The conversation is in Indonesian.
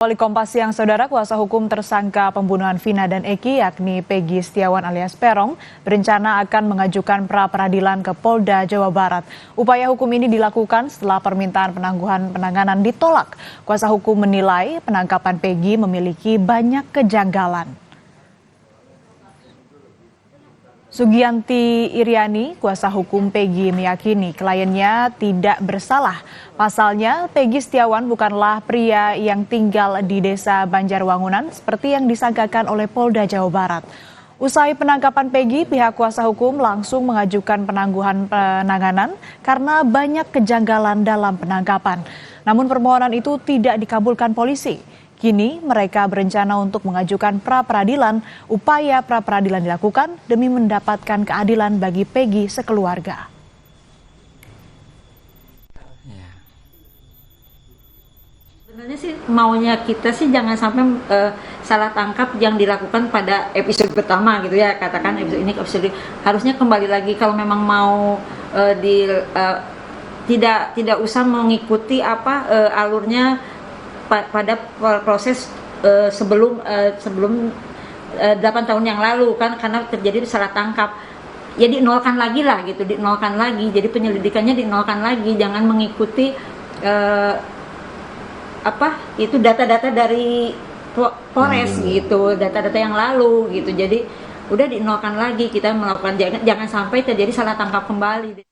Wali Kompas Siang, Saudara, kuasa hukum tersangka pembunuhan Vina dan Eki yakni Peggy Setiawan alias Peron berencana akan mengajukan pra-peradilan ke Polda Jawa Barat. Upaya hukum ini dilakukan setelah permintaan penangguhan penanganan ditolak. Kuasa hukum menilai penangkapan Peggy memiliki banyak kejanggalan. Sugianti Iriani, kuasa hukum Peggy, meyakini kliennya tidak bersalah. Pasalnya, Peggy Setiawan bukanlah pria yang tinggal di desa Banjarwangunan seperti yang disangkakan oleh Polda Jawa Barat. Usai penangkapan Peggy, pihak kuasa hukum langsung mengajukan penangguhan penanganan karena banyak kejanggalan dalam penangkapan. Namun permohonan itu tidak dikabulkan polisi. Kini mereka berencana untuk mengajukan pra-peradilan. Upaya pra-peradilan dilakukan demi mendapatkan keadilan bagi Peggy sekeluarga. Sebenarnya sih maunya kita sih jangan sampai salah tangkap yang dilakukan pada episode pertama gitu ya, katakan episode harusnya kembali lagi kalau memang mau tidak usah mengikuti alurnya pada proses sebelum 8 tahun yang lalu kan, karena terjadi salah tangkap. Ya dinolkan lagi lah gitu, dinolkan lagi. Jadi penyelidikannya dinolkan lagi, jangan mengikuti data-data dari Polres gitu, data-data yang lalu gitu. Jadi udah dinolkan lagi, kita melakukan jangan sampai terjadi salah tangkap kembali.